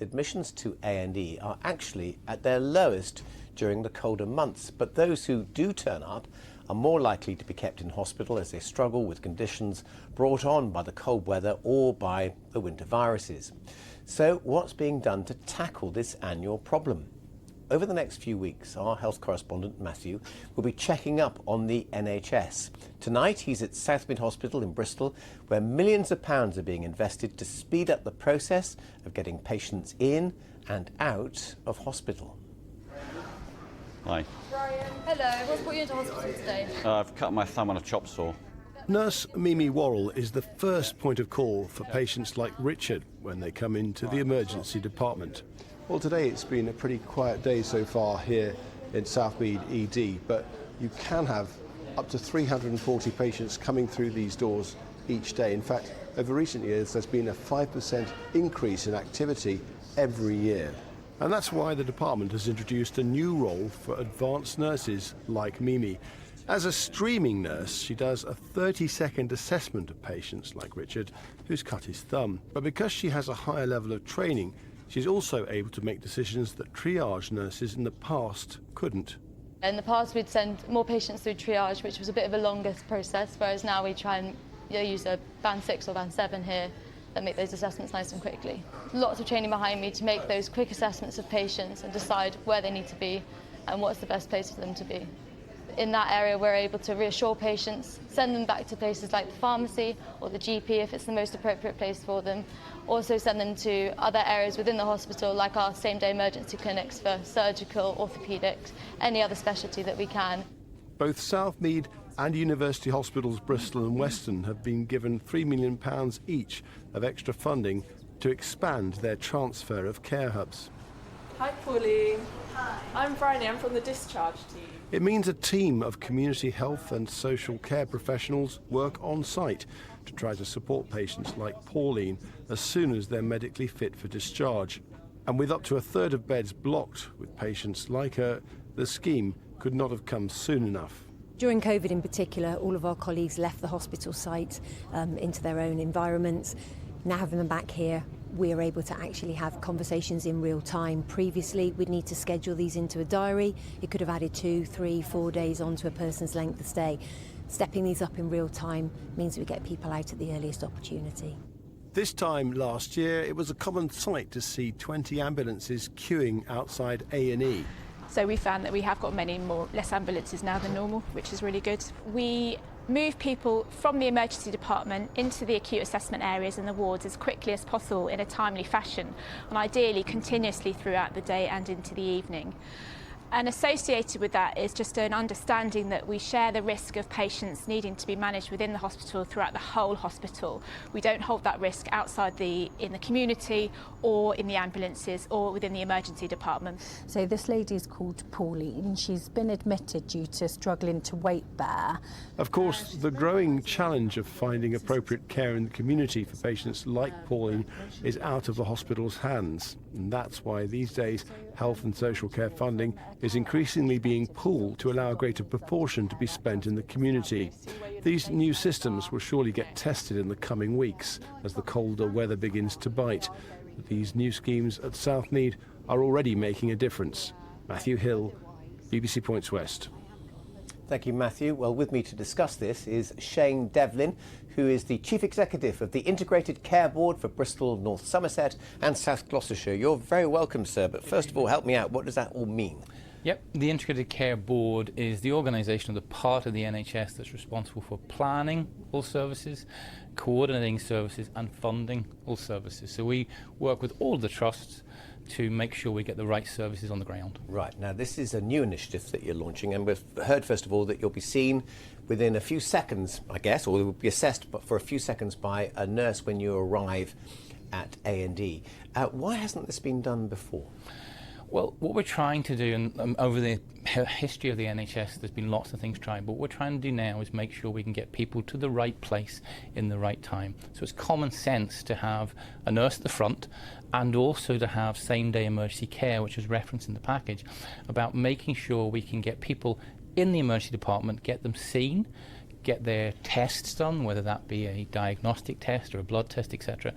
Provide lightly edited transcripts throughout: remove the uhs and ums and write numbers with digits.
Admissions to A&E are actually at their lowest during the colder months, but those who do turn up are more likely to be kept in hospital as they struggle with conditions brought on by the cold weather or by the winter viruses. So what's being done to tackle this annual problem? Over the next few weeks, our health correspondent Matthew will be checking up on the NHS. Tonight he's at Southmid Hospital in Bristol, where millions of pounds are being invested to speed up the process of getting patients in and out of hospital. Hi. Brian. Hello, what's brought you into hospital today? I've cut my thumb on a chop saw. Nurse Mimi Worrell is the first point of call for patients like Richard when they come into the emergency department. Well, today it's been a pretty quiet day so far here in Southmead ED, but you can have up to 340 patients coming through these doors each day. In fact, over recent years, there's been a 5% increase in activity every year. And that's why the department has introduced a new role for advanced nurses like Mimi. As a streaming nurse, she does a 30-second assessment of patients like Richard, who's cut his thumb. But because she has a higher level of training, she's also able to make decisions that triage nurses in the past couldn't. In the past, we'd send more patients through triage, which was a bit of a longer process, whereas now we try and use a band 6 or band 7 here and make those assessments nice and quickly. Lots of training behind me to make those quick assessments of patients and decide where they need to be and what's the best place for them to be. In that area, we're able to reassure patients, send them back to places like the pharmacy or the GP if it's the most appropriate place for them. Also send them to other areas within the hospital, like our same-day emergency clinics for surgical, orthopaedics, any other specialty that we can. Both Southmead and University Hospitals Bristol and Weston have been given £3 million each of extra funding to expand their transfer of care hubs. Hi Pauline. Hi. I'm Bryony, I'm from the discharge team. It means a team of community health and social care professionals work on site to try to support patients like Pauline as soon as they're medically fit for discharge. And with up to a third of beds blocked with patients like her, the scheme could not have come soon enough. During COVID in particular, all of our colleagues left the hospital site into their own environments. Now having them back here, we are able to actually have conversations in real time. Previously, we'd need to schedule these into a diary. It could have added 2, 3, 4 days onto a person's length of stay. Stepping these up in real time means we get people out at the earliest opportunity. This time last year, it was a common sight to see 20 ambulances queuing outside A&E. So we found that we have got less ambulances now than normal, which is really good. We move people from the emergency department into the acute assessment areas and the wards as quickly as possible in a timely fashion, and ideally continuously throughout the day and into the evening. And associated with that is just an understanding that we share the risk of patients needing to be managed within the hospital throughout the whole hospital. We don't hold that risk outside in the community or in the ambulances or within the emergency department. So this lady is called Pauline. She's been admitted due to struggling to weight bear. Of course, the growing challenge of finding appropriate care in the community for patients like Pauline is out of the hospital's hands. And that's why these days health and social care funding is increasingly being pooled to allow a greater proportion to be spent in the community. These new systems will surely get tested in the coming weeks as the colder weather begins to bite. But these new schemes at Southmead are already making a difference. Matthew Hill, BBC Points West. Thank you, Matthew. Well, with me to discuss this is Shane Devlin, who is the Chief Executive of the Integrated Care Board for Bristol, North Somerset and South Gloucestershire. You're very welcome, sir, but first of all, help me out. What does that all mean? Yep, the Integrated Care Board is the organisation of the part of the NHS that's responsible for planning all services, coordinating services and funding all services. So we work with all of the trusts to make sure we get the right services on the ground. Right, now this is a new initiative that you're launching, and we've heard first of all that you'll be seen within a few seconds, I guess, or will be assessed for a few seconds by a nurse when you arrive at A&E. Why hasn't this been done before? Well, what we're trying to do, and over the history of the NHS, there's been lots of things tried, but what we're trying to do now is make sure we can get people to the right place in the right time. So it's common sense to have a nurse at the front and also to have same-day emergency care, which is referenced in the package, about making sure we can get people in the emergency department, get them seen, get their tests done, whether that be a diagnostic test or a blood test, etc.,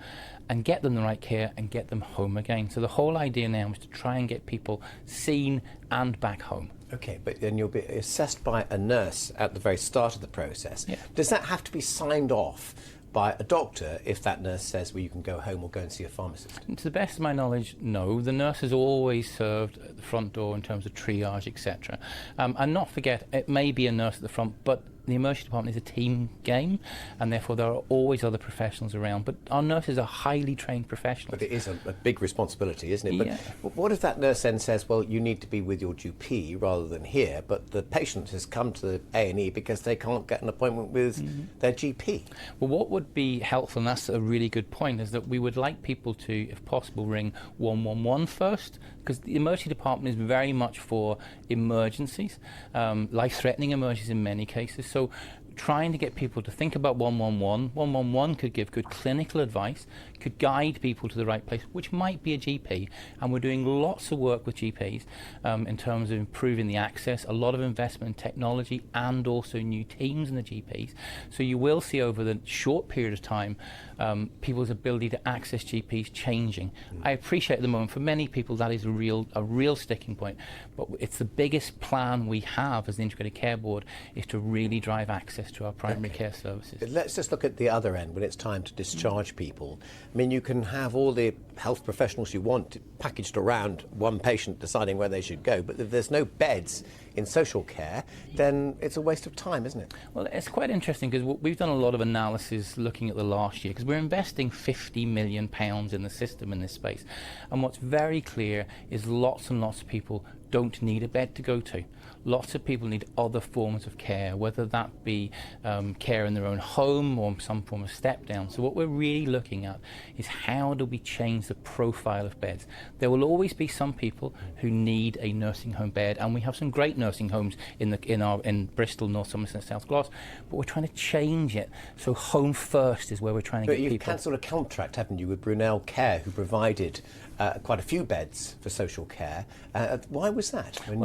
and get them the right care and get them home again. So the whole idea now is to try and get people seen and back home. Okay, but then you'll be assessed by a nurse at the very start of the process. Yeah. Does that have to be signed off by a doctor if that nurse says, well, you can go home or go and see a pharmacist? To the best of my knowledge, no. The nurse has always served at the front door in terms of triage, etc. And not forget, it may be a nurse at the front, but the emergency department is a team game, and therefore there are always other professionals around. But our nurses are highly trained professionals. But it is a big responsibility, isn't it? Yeah. But what if that nurse then says, well, you need to be with your GP rather than here, but the patient has come to the A&E because they can't get an appointment with their GP? Well, what would be helpful, and that's a really good point, is that we would like people to, if possible, ring 111 first, because the emergency department is very much for emergencies, life-threatening emergencies in many cases. So trying to get people to think about 111. 111 could give good clinical advice, could guide people to the right place, which might be a GP. And we're doing lots of work with GPs in terms of improving the access, a lot of investment in technology and also new teams in the GPs. So you will see over the short period of time people's ability to access GPs changing. I appreciate at the moment for many people that is a real sticking point, but it's the biggest plan we have as the Integrated Care Board is to really drive access to our primary care services. Let's just look at the other end when it's time to discharge people. I mean, you can have all the health professionals you want packaged around one patient deciding where they should go, but if there's no beds in social care, then it's a waste of time, isn't it? Well, it's quite interesting because we've done a lot of analysis looking at the last year because we're investing £50 million in the system in this space. And what's very clear is lots and lots of people don't need a bed to go to. Lots of people need other forms of care, whether that be care in their own home or some form of step down. So what we're really looking at is how do we change the profile of beds. There will always be some people who need a nursing home bed, and we have some great nursing homes in Bristol, North Somerset, South Gloucester, but we're trying to change it. So home first is where we're trying to get people. But you've cancelled a contract, haven't you, with Brunel Care, who provided quite a few beds for social care. Why was that when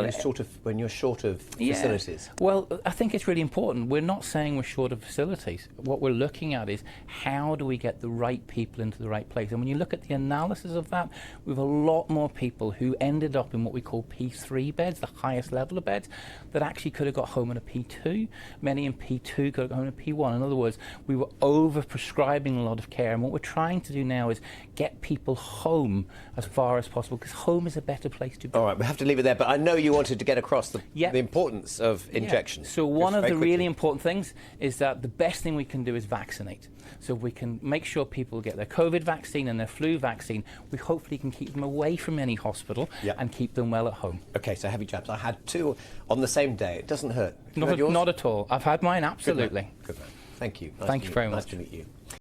you're short of facilities? Well, I think it's really important. We're not saying we're short of facilities. What we're looking at is how do we get the right people into the right place? And when you look at the analysis of that, we have a lot more people who ended up in what we call P3 beds, the highest level of beds, that actually could have got home in a P2. Many in P2 could have got home in a P1. In other words, we were over-prescribing a lot of care. And what we're trying to do now is get people home as far as possible, because home is a better place to be. All right, we have to leave it there, but I know you wanted to get across the importance of injections. So one of the really important things is that the best thing we can do is vaccinate. So if we can make sure people get their COVID vaccine and their flu vaccine, we hopefully can keep them away from any hospital and keep them well at home. Okay, so heavy jabs. I had 2 on the same day. It doesn't hurt. Not at all. I've had mine, absolutely. Good man. Thank you. Thank you very much. Nice to meet you.